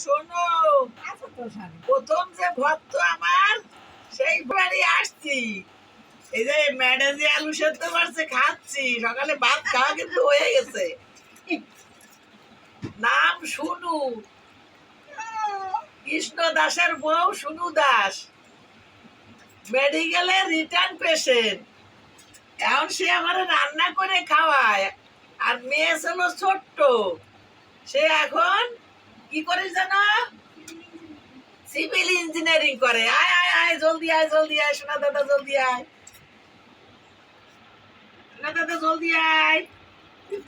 শোনো, প্রথম যে ভক্ত আমার সেই বাড়ি আসছি, এই যে ম্যাডাজি আলু সেদ্ধ করছে খাচ্ছি, সকালে ভাত খাওয়া কিন্তু হয়ে গেছে। নাম শুনু, কৃষ্ণ দাসের বউ শুনু দাস, মেডিকেলে রিটার্ন পেশেন্ট। এখন সে আমার রান্না করে খাওয়ায়, আর মেয়ে ছিল ছোট্ট, সে এখন কি করে জানো, সিভিল ইঞ্জিনিয়ারিং করে। আয় আয় আয়, জলদি আয়, জলদি আয় সোনা দাদা, জলদি আয় সোনা দাদা, জলদি আয়।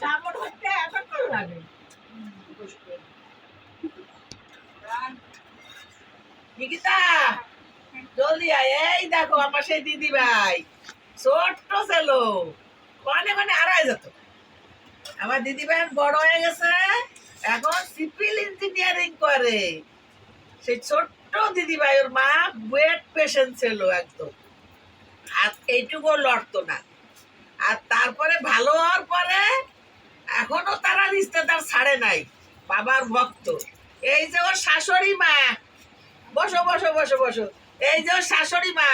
কাপড় হচ্ছে এখন ভালো লাগে। নিকিতা জলদি আয়, এই দেখো আমার সেই দিদি ভাই, ছোট্ট ছিল, মানে মানে হারাই যেত। আমার দিদি ভাই বড় হয়ে গেছে, এখন সিভিল ইঞ্জিনিয়ারিং করে। সেই ছোট্ট দিদি ভাই, ওর মা বেড পেশেন্ট ছিল একদম, আর এইটুকু লড়তো না। আর তারপরে ভালো হওয়ার পরে এখনো তারা রিশতেদার ছাড়ে নাই, বাবার ভক্ত। এই যে ওর শাশুড়ি মা, বসো বসো বসো বসো, এই যে ওর শাশুড়ি মা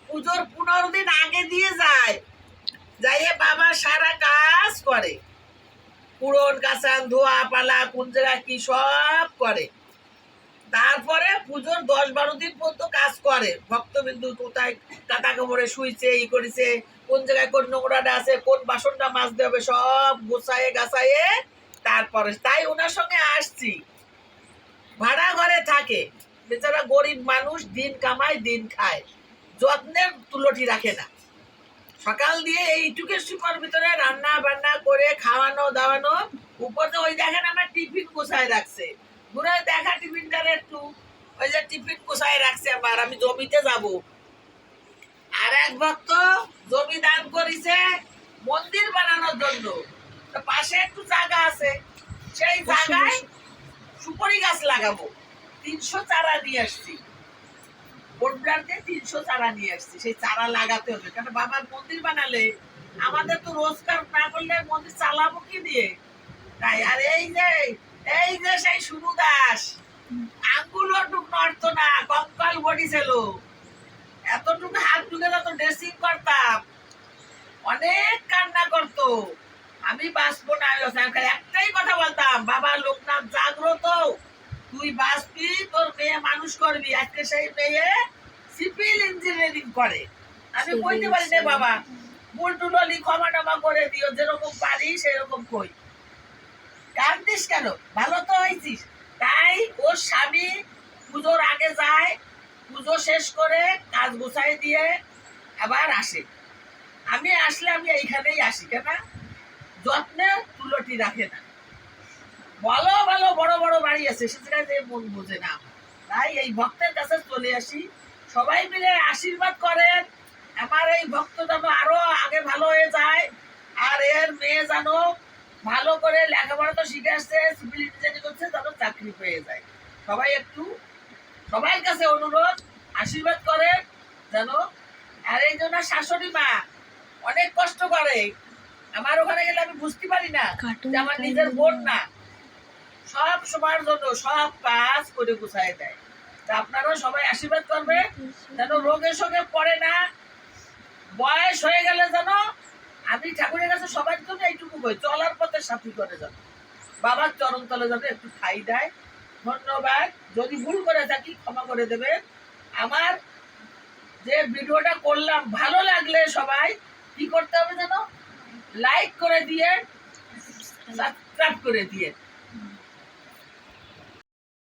পুজোর 15 দিন আগে দিয়ে যায়, যাইয়ে বাবার সারা কাজ করে, পুরন কাঁচান ধোয়া পালা কোন জায়গায় কি সব করে। তারপরে পুজোর 10-12 দিন পর্যন্ত কাজ করে, ভক্তবিন্দু কোথায় কাটা কোমরে শুইছে, ই করেছে, কোন জায়গায় কোন নোংরাটা আছে, কোন বাসনটা মাজতে হবে, সব গোছায়ে গাছায়ে তারপরে। তাই ওনার সঙ্গে আসছি। ভাড়া ঘরে থাকে, বেচারা গরিব মানুষ, দিন কামায় দিন খায়, যত্নের তুলটি রাখে না। সকাল দিয়ে এইটুকের সময়ের ভিতরে রান্না বান্না করে খাওয়ানো দাওয়ানো, উপরে ওই দেখেন আমার টিফিন গোছায় রাখছে, ঘুরে দেখা টিফিনটার একটু, ওই যে টিফিন গোছায় রাখছে। আবার আমি জমিতে যাব, আর এক ভক্ত জমি দান করেছে মন্দির বানানোর জন্য, পাশে একটু জায়গা আছে, সেই জায়গায় সুপারি গাছ লাগাবো। 300 চারা নিয়ে আসছি, বোর্ডারতে 300 চারা নিয়ে আসছি, সেই চারা লাগাতে হবে, কারণ বাবার মন্দির বানালে আমাদের তো রোজগার না করলে মন্দির চালাবো কি দিয়ে। তাই আর এই যে সেই শুনু দাস, আঙ্গুল টুক নড়তো না, কঙ্কাল বডি ছিল, এতটুকু হাত ঢুকে যত ড্রেসিং করতাম, অনেক কান্না করতো, আমি বাঁচবো না। একটাই কথা বলতাম, বাবা লোকনাথ জাগ্রত, তুই বাঁচবি, তোর মেয়ে মানুষ করবি। আজকে সেই মেয়ে সিভিল ইঞ্জিনিয়ারিং করে। আমি কইতে পারি না বাবা, ভুল টুলি ক্ষমা টমা করে দিও, যেরকম পারি সেরকম কই। কান্দিস কেন, ভালো তো হয়েছিস। তাই ওর স্বামী পুজোর আগে যায়, পুজো শেষ করে কাজ গোছাই দিয়ে আবার আসে। আমি আসলে আমি এইখানেই আসি, কেন যত্নে তুলটি রাখে না। ভালো ভালো বড় বড় বাড়ি আছে, সেখানে মন বোঝে না। তাই এই ভক্তের কাছে চলে আসি, সবাই মিলে আশীর্বাদ করেন, আমার এই ভক্ত যেন আরো আগে ভালো হয়ে যায়, আর এর মেয়ে যেন ভালো করে লেখাপড়া তো শিখে আসছে, সিভিল ইঞ্জিনিয়ারিং করছে, যেন চাকরি পেয়ে যায়। সবাই একটু সবার কাছে অনুরোধ, আশীর্বাদ করেন যেন। আর এই জন্য শাশুড়ি মা অনেক কষ্ট করে, আমার ওখানে গেলে আমি বুঝতে পারি না যে আমার নিজের বোন না, সব সময়ের জন্য সব কাজ করে গুছাই দেয়। তা আপনারাও সবাই আশীর্বাদ করবে যেন রোগের সঙ্গে পড়ে না, বয়স হয়ে গেলে যেন আমি ঠাকুরের কাছে সবার জন্য এইটুকু কই, চলার পথে সাথী করে যেন বাবার চরণ তলে যাবে, একটু ঠাই দেয়। ধন্যবাদ, যদি ভুল করে থাকি ক্ষমা করে দেবে। আমার যে ভিডিওটা করলাম ভালো লাগলে সবাই কি করতে হবে যেন, লাইক করে দিয়ে, সাবস্ক্রাইব করে দিয়ে।